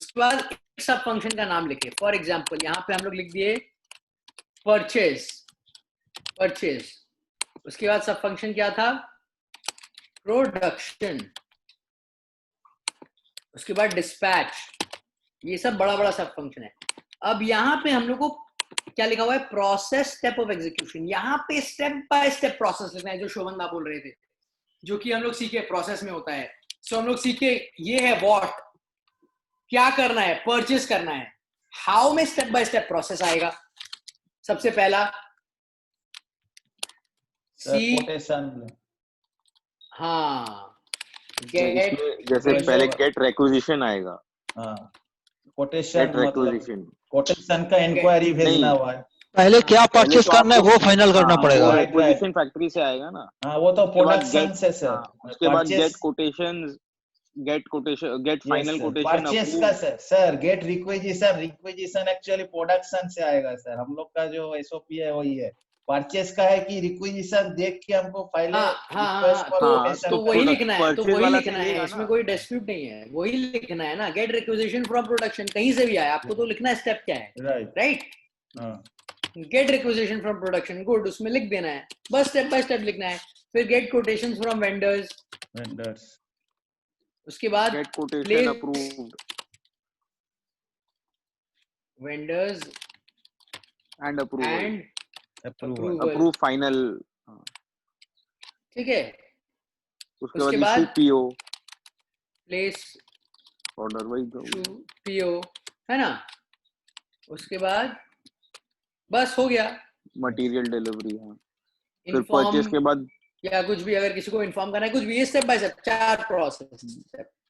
उसके बाद एक सब फंक्शन का नाम लिखे. फॉर एग्जांपल यहाँ पे हम लोग लिख दिए परचेज. उसके बाद सब फंक्शन क्या था? प्रोडक्शन. उसके बाद डिस्पैच. ये सब बड़ा सब फंक्शन है. अब यहाँ पे हम लोग को क्या लिखा हुआ है? Process, step of execution. यहाँ पे स्टेप बाय स्टेप प्रोसेस लिखना है, जो शोभन दा बोल रहे थे, जो कि हम लोग सीखे प्रोसेस में होता है. सो हम लोग सीखे ये है व्हाट, क्या करना है, परचेस करना है. हाउ में स्टेप बाय स्टेप प्रोसेस आएगा. सबसे पहला कोटेशन. हाँ, गेट, जैसे पहले गेट रिक्विजिशन आएगा. हाँ, कोटेशन मतलब कोटेशन का नहीं. इंक्वायरी भेजना हुआ है. पहले क्या परचेस करना है वो फाइनल करना हाँ, पड़ेगा. वो रिक्विजिशन फैक्ट्री से आएगा ना. हाँ, वो तो प्रोडक्शन से सर. उसके बाद get quotations, get final quotation. Purchase का sir get requisition actually production से आएगा सर. हम लोग का जो SOP है वही है. परचेस का है कि रिक्विजिशन देख के हमको पहले तो वही लिखना है. तो वही लिखना है, इसमें कोई डिस्प्यूट नहीं है. वही लिखना है ना. गेट रिक्विजिशन फ्रॉम प्रोडक्शन कहीं से भी आए, आपको तो लिखना है स्टेप क्या है. Right. Get requisition from production, good, उसमें लिख देना है. बस स्टेप बाय स्टेप लिखना है. फिर गेट कोटेशंस फ्रॉम वेंडर्स. उसके बाद get quotation approved, vendors and approval, approve final. ठीक है. उसके बाद PO, प्लेस ऑर्डर, वही PO है ना. उसके बाद बस हो गया मटेरियल डिलीवरी. फिर परचेस के बाद या कुछ भी अगर किसी को इन्फॉर्म करना है, कुछ भी, ये स्टेप बाय स्टेप 4 प्रोसेस.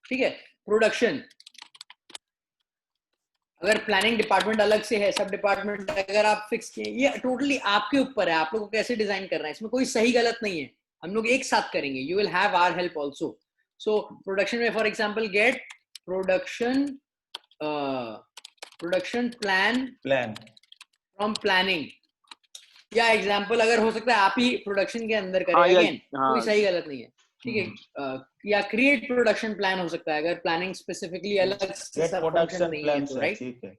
ठीक है. प्रोडक्शन, अगर प्लानिंग डिपार्टमेंट अलग से है, सब डिपार्टमेंट अगर आप फिक्स किए, ये टोटली आपके ऊपर है, आप लोगों को कैसे डिजाइन करना है. इसमें कोई सही गलत नहीं है, हम लोग एक साथ करेंगे. You will have our help also. So production में for example get production plan from planning, या एग्जांपल अगर हो सकता है आप ही प्रोडक्शन के अंदर करें. अगेन कोई सही गलत नहीं है. ठीक है. या क्रिएट प्रोडक्शन प्लान हो सकता है अगर प्लानिंग स्पेसिफिकली अलग से सब फंक्शन नहीं है तो. राइट.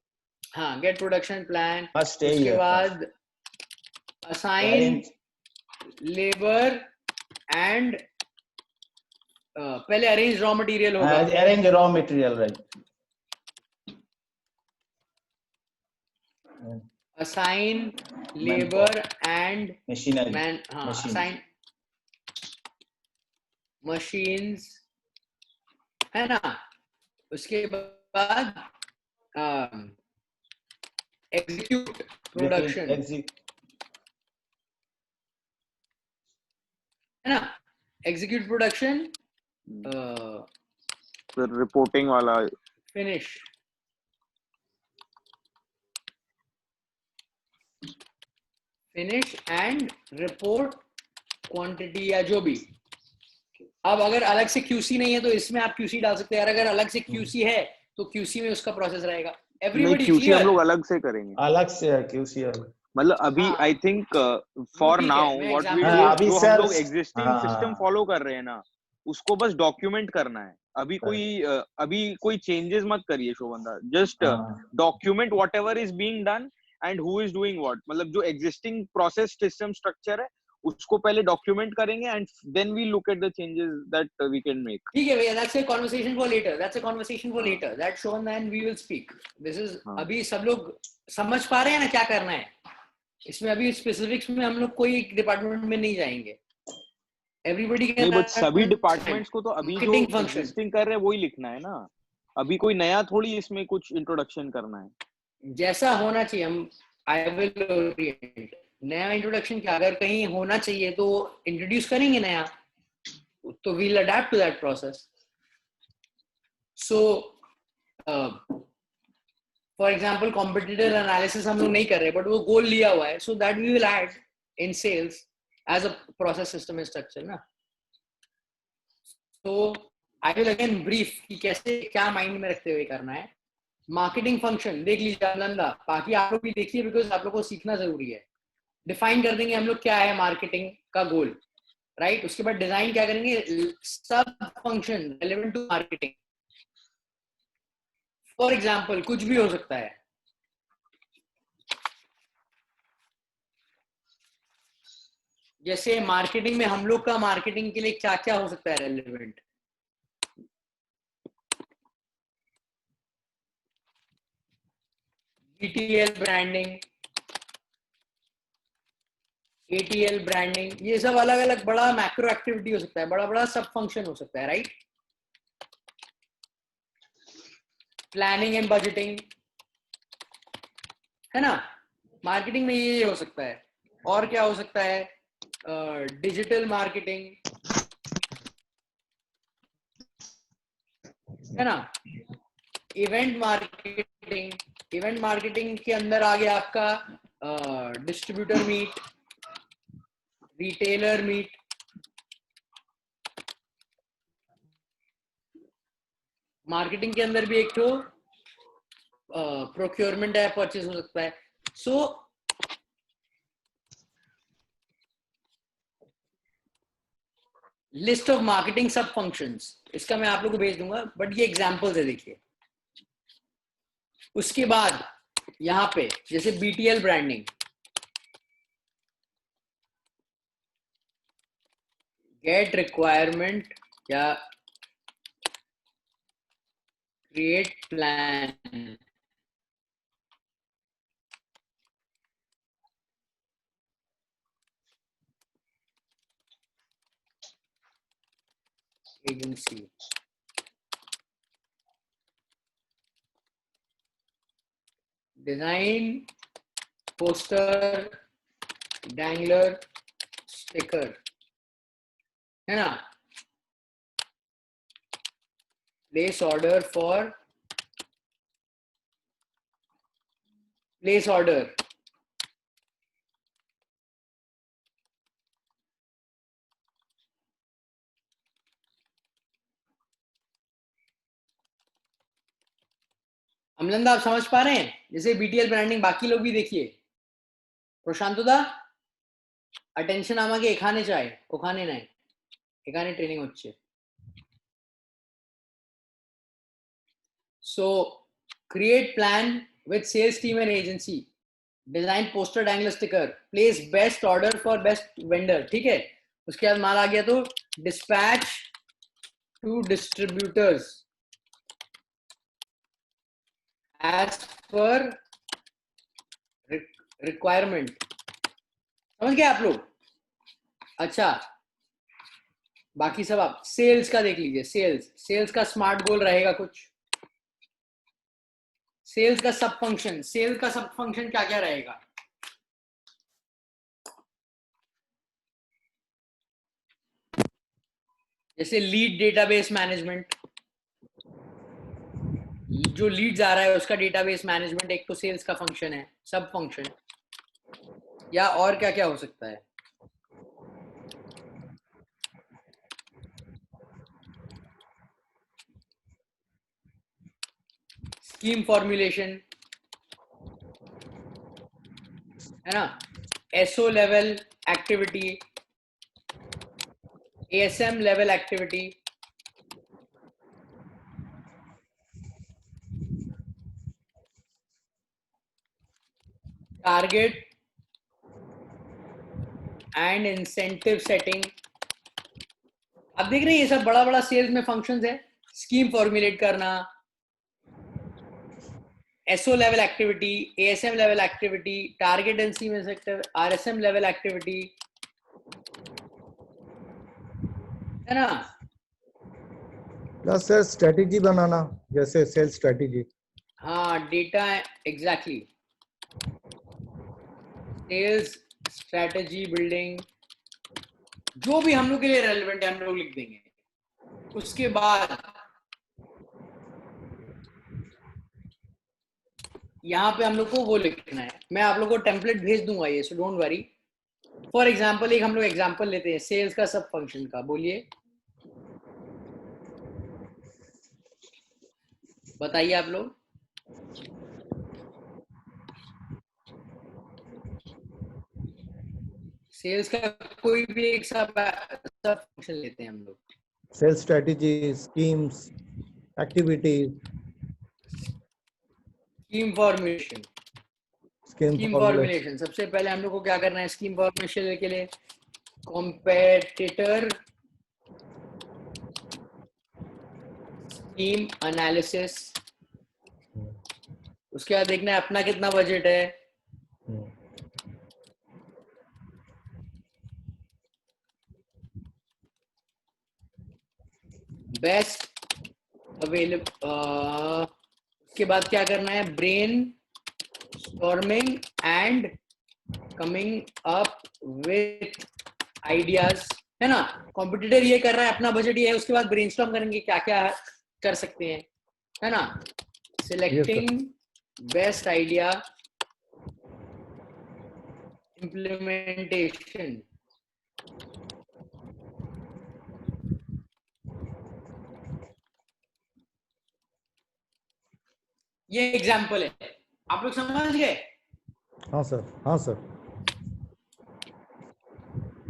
हाँ, गेट प्रोडक्शन प्लान. उसके बाद असाइन लेबर एंड पहले अरेंज रॉ मटेरियल होगा. Arrange raw material. Right. assign labor and machinery, man, हाँ, machine. assign machines, है ना. उसके बाद execute production, है ना. execute production, फिर रिपोर्टिंग वाला finish and report quantity या जो भी. अब अगर अलग से QC नहीं है तो इसमें आप QC डाल सकते हैं. अगर अलग से QC है तो QC में उसका प्रोसेस रहेगा. एवरीबॉडी QC हम लोग अलग से करेंगे. अलग से है QC. मतलब अभी I think for now what we do, जो हम लोग एग्जिस्टिंग सिस्टम फॉलो कर रहे हैं ना, उसको बस डॉक्यूमेंट करना है. अभी कोई चेंजेस मत करिए Shobhanda. Just document whatever is being done and who is doing what. मतलब जो एग्जिस्टिंग प्रोसेस सिस्टम स्ट्रक्चर है उसको पहले डॉक्यूमेंट करेंगे and then we look at the changes that we can make. ठीक है भैया, that's a conversation for later. That Shobhan and we will speak. This is अभी सब लोग समझ पा रहे हैं ना क्या करना है इसमें. अभी स्पेसिफिक्स में हम लोग कोई डिपार्टमेंट में नहीं जाएंगे. एवरीबॉडी नहीं, बट सभी डिपार्टमेंट्स को तो अभी जो एग्जिस्टिंग कर रहे हैं वही लिखना है ना. अभी कोई नया थोड़ी इसमें कुछ इंट्रोडक्शन करना है. जैसा होना चाहिए हम आई विल ओरिएंट. नया इंट्रोडक्शन क्या, अगर कहीं होना चाहिए तो इंट्रोड्यूस करेंगे नया, तो we will adapt to that process. So for example competitor analysis हम लोग नहीं कर रहे बट वो गोल लिया हुआ है, so that we will add in sales as a process system structure ना. तो आई विल अगेन ब्रीफ कि कैसे क्या माइंड में रखते हुए करना है. मार्केटिंग फंक्शन देख लीजिए आनंदा, बाकी आप लोग भी देखिए बिकॉज आप लोग को सीखना जरूरी है. डिफाइन कर देंगे हम लोग क्या है मार्केटिंग का गोल, राइट. उसके बाद डिजाइन क्या करेंगे, सब function relevant to marketing. For example कुछ भी हो सकता है. जैसे मार्केटिंग में हम लोग का मार्केटिंग के लिए क्या क्या हो सकता है relevant. BTL branding, ATL branding, ये सब अलग अलग बड़ा मैक्रो एक्टिविटी हो सकता है, बड़ा बड़ा सब फंक्शन हो सकता है, राइट. प्लानिंग एंड बजटिंग, है ना. मार्केटिंग में ये हो सकता है. और क्या हो सकता है, डिजिटल मार्केटिंग, है ना. इवेंट मार्केटिंग के अंदर आ गया आपका distributor meet, retailer meet. Marketing के अंदर भी एक तो प्रोक्योरमेंट है, परचेज हो सकता है. सो लिस्ट ऑफ मार्केटिंग सब फंक्शंस, इसका मैं आप लोगों को भेज दूंगा बट ये एग्जांपल्स है देखिए. उसके बाद यहां पे जैसे BTL ब्रांडिंग, गेट रिक्वायरमेंट या create plan, agency, design poster dangler sticker, है ना. प्लेस ऑर्डर अमलंदा, आप समझ पा रहे हैं. जैसे BTL ब्रांडिंग, बाकी लोग भी देखिए. प्रशांतदा अटेंशन आमाके एखाने चाय ओखाने नहीं, एखाने ट्रेनिंग होच्छे. So create plan with sales team and agency, design poster dangler sticker, place best order for best vendor. ठीक है. उसके बाद माल आ गया तो dispatch to distributors as per requirement, समझ गए आप लोग? अच्छा, बाकी सब आप सेल्स का देख लीजिए। सेल्स का स्मार्ट गोल रहेगा कुछ। सेल्स का सब फंक्शन क्या क्या रहेगा? जैसे लीड डेटाबेस मैनेजमेंट, जो लीड्स आ रहा है उसका डेटाबेस मैनेजमेंट एक तो सेल्स का फंक्शन है, सब फंक्शन। या और क्या क्या हो सकता है? स्कीम फॉर्मुलेशन है ना, SO level activity, ASM level activity, target and incentive setting. आप देख रहे हैं ये सब बड़ा बड़ा सेल्स में फंक्शंस है। स्कीम फॉर्मुलेट करना, SO level activity, ASM level activity, target and incentive, RSM level activity, है ना? प्लस सर स्ट्रेटेजी बनाना, जैसे सेल्स स्ट्रेटेजी। हाँ, data, exactly, sales strategy building, जो भी हम लोग के लिए रेलेवेंट है हम लोग लिख देंगे। उसके बाद यहाँ पे हम लोग को वो लिखना है। मैं आप लोग को टेम्पलेट भेज दूंगा ये, so don't worry. For example एक हम लोग एग्जाम्पल लेते हैं सेल्स का सब फंक्शन का। बोलिए, बताइए आप लोग। सेल्स का कोई भी एक सब फंक्शन लेते हैं हम लोग। Sales strategy, schemes, activities, scheme formulation. Scheme formulation सबसे पहले हम लोग को क्या करना है? स्कीम फॉर्मुलेशन के लिए कॉम्पेटिटर स्कीम एनालिसिस, उसके बाद देखना है अपना कितना बजट है, बेस्ट अवेलेबल। उसके बाद क्या करना है? Brain storming and coming up with ideas, है ना? कॉम्पिटिटर ये कर रहा है, अपना बजट ये है, उसके बाद ब्रेनस्टॉर्म करेंगे क्या क्या कर सकते हैं, है ना? Selecting best idea, implementation. ये एग्जाम्पल है, आप लोग समझ गए? हाँ सर, हाँ सर।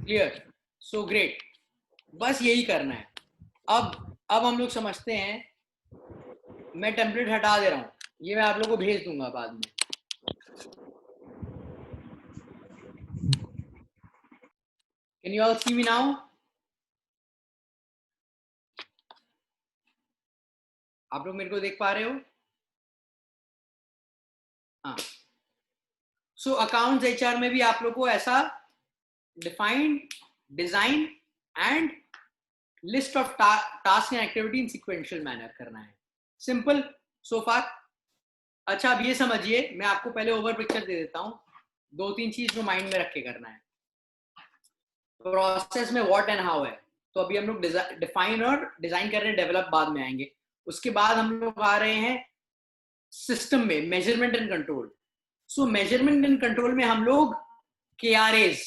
क्लियर? सो ग्रेट, बस यही करना है। अब हम लोग समझते हैं। मैं टेम्पलेट हटा दे रहा हूं, ये मैं आप लोगों को भेज दूंगा बाद में। Can you all see me now? आप लोग मेरे को देख पा रहे हो? हाँ। सो अकाउंट्स एचआर में भी आप लोग को ऐसा define, design and list of task and activity in sequential manner करना है। सिंपल सो फार। अच्छा, अब ये समझिए, मैं आपको पहले ओवर पिक्चर दे देता हूं। दो तीन चीज जो माइंड में रख के करना है। प्रोसेस में व्हाट एंड हाउ है, तो अभी हम लोग डिफाइन और डिजाइन कर रहे हैं, डेवलप बाद में आएंगे। उसके बाद हम लोग आ रहे हैं सिस्टम में, measurement and control. So measurement and control में हम लोग KRAs,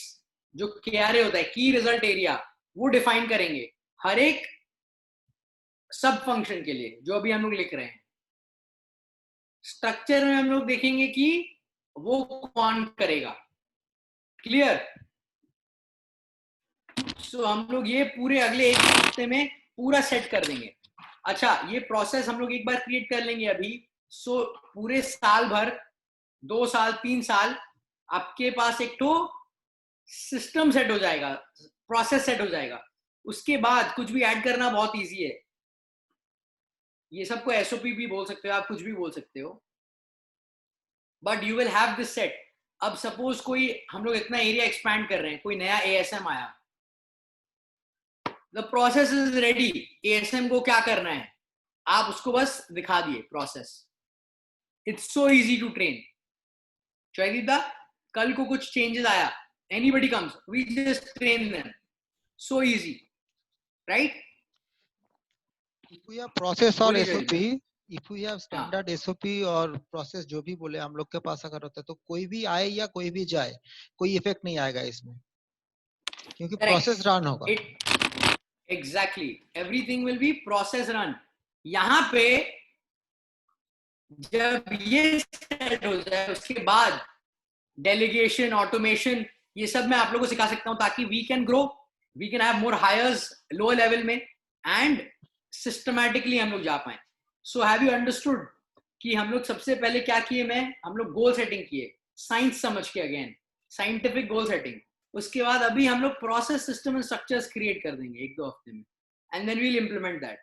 जो KRA होता है की रिजल्ट एरिया, वो डिफाइन करेंगे हर एक सब फंक्शन के लिए जो अभी हम लोग लिख रहे हैं। स्ट्रक्चर में हम लोग देखेंगे कि वो कौन करेगा। क्लियर? सो हम लोग ये पूरे अगले एक हफ्ते में पूरा सेट कर देंगे। अच्छा, ये प्रोसेस हम लोग एक बार क्रिएट कर लेंगे अभी। सो पूरे साल भर, 2 साल 3 साल आपके पास एक तो सिस्टम सेट हो जाएगा, प्रोसेस सेट हो जाएगा। उसके बाद कुछ भी ऐड करना बहुत इजी है। ये सबको SOP भी बोल सकते हो, आप कुछ भी बोल सकते हो, but you will have this set. अब सपोज कोई हम लोग इतना एरिया एक्सपैंड कर रहे हैं, कोई नया एएसएम आया, the process is ready, ASM को क्या करना है आप उसको बस दिखा दिए process, it's so easy to train. चैदीदा, कल को कुछ चेंजेस आया, anybody comes, we just train them, so easy, right? If we have process or SOP, if we have standard SOP और process जो भी बोले हम लोग के पास अगर होता है तो कोई भी आए या कोई भी जाए कोई इफेक्ट नहीं आएगा इसमें, क्योंकि प्रोसेस रन होगा। Exactly, everything will be process run. यहाँ पे जब ये सेट हो जाए उसके बाद डेलीगेशन, ऑटोमेशन, ये सब मैं आप लोगों को सिखा सकता हूं ताकि we can grow, we can have more hires lower level में एंड सिस्टमैटिकली हम लोग जा पाए। सो हैव यू अंडरस्टूड कि हम लोग सबसे पहले क्या किए, हम लोग गोल सेटिंग किए, साइंस समझ के, अगेन साइंटिफिक गोल सेटिंग। उसके बाद अभी हम लोग process, system and structures create कर देंगे 1-2 हफ्ते में, and then we'll implement that.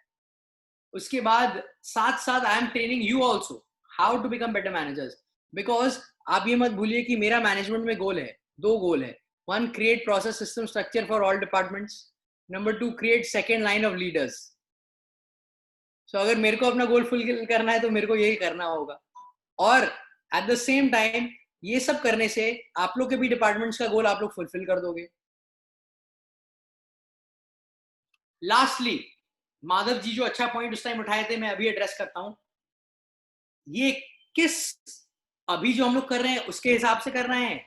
उसके बाद साथ साथ I am training you also how to become better managers, because आप ये मत भूलिए कि मेरा मैनेजमेंट में गोल है, 2 गोल है। 1, create process system structure for all departments. Number 2, create second line of leaders. So अगर मेरे को अपना गोल फुलफिल करना है तो मेरे को यही करना होगा, और एट द सेम टाइम ये सब करने से आप लोग के भी डिपार्टमेंट्स का गोल आप लोग फुलफिल कर दोगे। लास्टली, माधव जी जो अच्छा पॉइंट उस टाइम उठाए थे, मैं अभी एड्रेस करता हूं। ये किस, अभी जो हम लोग कर रहे हैं उसके हिसाब से करना है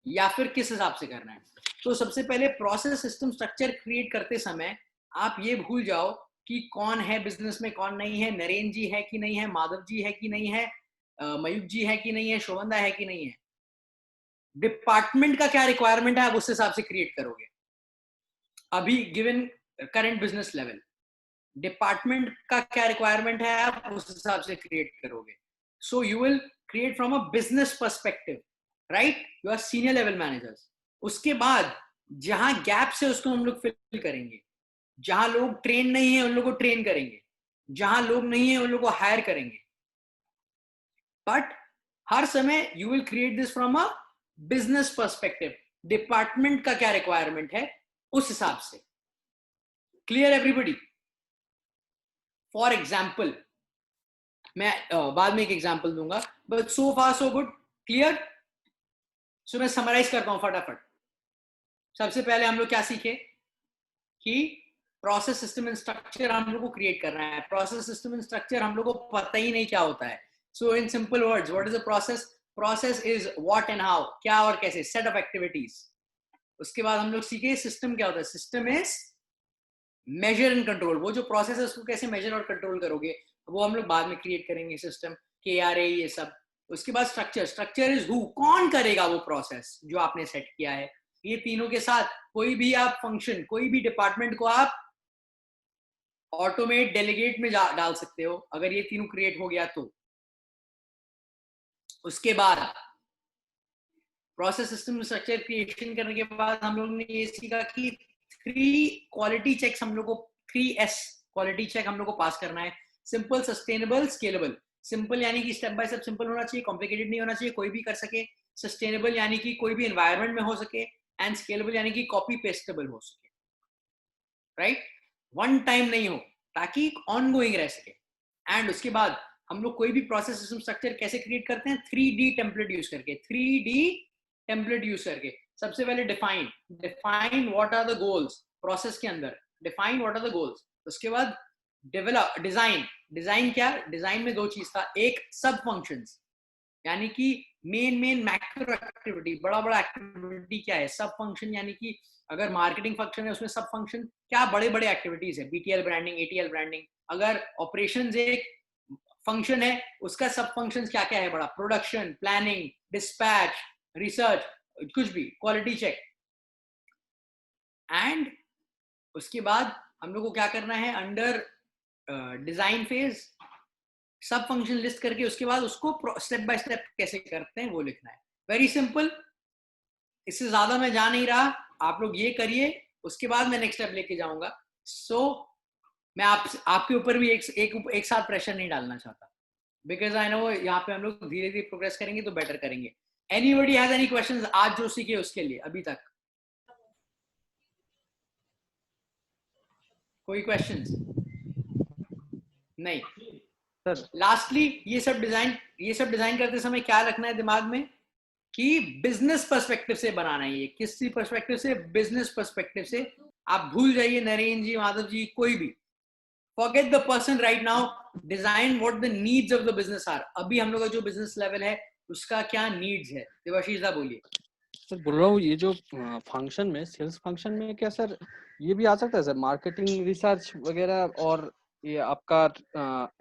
या फिर किस हिसाब से करना है? तो सबसे पहले प्रोसेस सिस्टम स्ट्रक्चर क्रिएट करते समय आप ये भूल जाओ कि कौन है बिजनेस में, कौन नहीं है, नरेन जी है कि नहीं है, माधव जी है कि नहीं है, मयूख जी है कि नहीं है, शोभंदा है कि नहीं है। डिपार्टमेंट का क्या रिक्वायरमेंट है आप उस हिसाब से क्रिएट करोगे। अभी given current business level, department का क्या रिक्वायरमेंट है आप उस हिसाब से क्रिएट करोगे। So you will create from a business perspective, right? You are senior level managers. उसके बाद जहां गैप से उसको हम लोग फिल करेंगे, जहां लोग ट्रेन नहीं है उन लोगों को ट्रेन करेंगे, जहां लोग नहीं है उन लोगों को हायर करेंगे। बट हर समय you will create this from a business perspective, department का क्या रिक्वायरमेंट है उस हिसाब से। Clear everybody? फॉर एग्जाम्पल, मैं बाद में एक एग्जाम्पल दूंगा, but so far so good. Clear? So मैं समराइज करता हूं फटाफट। सबसे पहले हम लोग क्या सीखे कि प्रोसेस सिस्टम एंड स्ट्रक्चर हम लोग को क्रिएट करना है। प्रोसेस सिस्टम एंड स्ट्रक्चर हम लोग को पता ही नहीं क्या होता है। So in simple words, what is a process? Process is what and how, क्या और कैसे, सेट ऑफ एक्टिविटीज। उसके बाद हम लोग सीखे सिस्टम क्या होता है। System is measure and control, वो जो प्रोसेस है उसको कैसे मेजर और कंट्रोल करोगे वो हम लोग बाद में क्रिएट करेंगे, सिस्टम, KRA, ये सब। उसके बाद स्ट्रक्चर, स्ट्रक्चर इज हु, कौन करेगा वो प्रोसेस जो आपने सेट किया है। ये तीनों के साथ कोई भी आप फंक्शन, कोई भी डिपार्टमेंट को आप ऑटोमेट, डेलीगेट में डाल सकते हो अगर ये तीनों क्रिएट हो गया तो। उसके बाद प्रोसेस सिस्टम स्ट्रक्चर क्रिएशन करने के बाद हम लोग ने ये सीखा कि 3 क्वालिटी चेक्स हम लोग को, 3S क्वालिटी चेक हम लोग को पास करना है। Simple, sustainable, scalable. सिंपल यानी कि स्टेप बाय स्टेप सिंपल होना चाहिए, कॉम्प्लिकेटेड नहीं होना चाहिए, कोई भी कर सके। सस्टेनेबल यानी कि कोई भी एनवायरनमेंट में हो सके, एंड स्केलेबल यानी कि कॉपी पेस्टेबल हो सके, राइट? वन टाइम नहीं हो, ताकि ऑनगोइंग रह सके। एंड उसके बाद हम लोग कोई भी प्रोसेस सिस्टम स्ट्रक्चर कैसे क्रिएट करते हैं? 3D टेम्पलेट यूज करके। 3D टेम्पलेट यूज करके सबसे पहले define what are the goals process के अंदर, define what are the goals. उसके बाद डेवलप, डिजाइन क्या? डिजाइन में 2 चीज था, एक सब फंक्शंस, यानी कि मेन मैक्रो एक्टिविटी, बड़ा एक्टिविटी क्या है, सब फंक्शन। यानी कि अगर मार्केटिंग फंक्शन है उसमें सब फंक्शन क्या बड़े एक्टिविटीज है, BTL ब्रांडिंग, ATL ब्रांडिंग। अगर ऑपरेशंस एक फंक्शन है उसका सब फंक्शन क्या क्या है बड़ा, प्रोडक्शन, प्लानिंग, डिस्पैच, रिसर्च, कुछ भी, क्वालिटी चेक। एंड उसके बाद हम लोग को क्या करना है, अंडर डिजाइन फेज सब फंक्शन लिस्ट करके उसके बाद उसको स्टेप बाय स्टेप कैसे करते हैं वो लिखना है। वेरी सिंपल, इससे ज्यादा मैं जा नहीं रहा, आप लोग ये करिए, उसके बाद मैं नेक्स्ट स्टेप लेके जाऊंगा। सो मैं आपके ऊपर भी एक साथ प्रेशर नहीं डालना चाहता, बिकॉज आई नो यहाँ पे हम लोग धीरे धीरे प्रोग्रेस करेंगे तो बेटर करेंगे। एनीबॉडी हैज एनी क्वेश्चंस आज जो सीखे उसके लिए अभी तक? कोई क्वेश्चंस? नहीं सर. लास्टली ये सब डिजाइन करते समय क्या रखना है दिमाग में कि बिजनेस पर्सपेक्टिव से बनाना है. ये किसी पर्सपेक्टिव से? बिजनेस पर्सपेक्टिव से. आप भूल जाइए नरेन जी, माधव जी, कोई भी. Forget the person right now. Design what the needs of the business are. अभी हम लोग का जो बिजनेस लेवल है उसका क्या नीड्स है. देवाशीष दा बोलिए. सर बोल रहा हूँ ये जो फंक्शन में, सेल्स फंक्शन में क्या सर ये भी आ सकता है सर, मार्केटिंग रिसर्च वगैरह, और ये आपका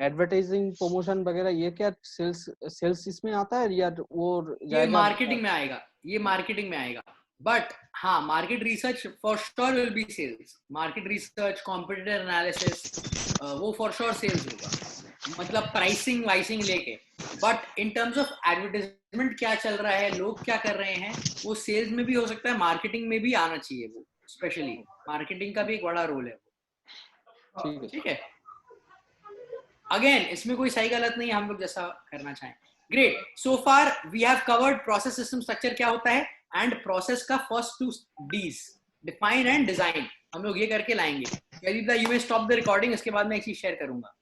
एडवर्टाइजिंग प्रमोशन वगैरह, ये क्या सेल्स इसमें आता है या वो ये मार्केटिंग में आएगा? ये मार्केटिंग में आएगा. बट हाँ, market research for sure will be sales. Market research, competitor analysis, वो फॉर श्योर सेल्स होगा. मतलब प्राइसिंग वाइसिंग लेके. But in terms of advertisement क्या चल रहा है, लोग क्या कर रहे हैं, वो सेल्स में भी हो सकता है, मार्केटिंग में भी आना चाहिए. वो स्पेशली मार्केटिंग का भी एक बड़ा रोल है. ठीक है. अगेन इसमें कोई सही गलत नहीं है, हम लोग जैसा करना चाहें. Great. So far we have covered process system structure क्या होता है एंड प्रोसेस का first 2 D's, define and design. हम लोग ये करके लाएंगे. यदि you may stop the recording. इसके बाद मैं एक चीज शेयर करूंगा.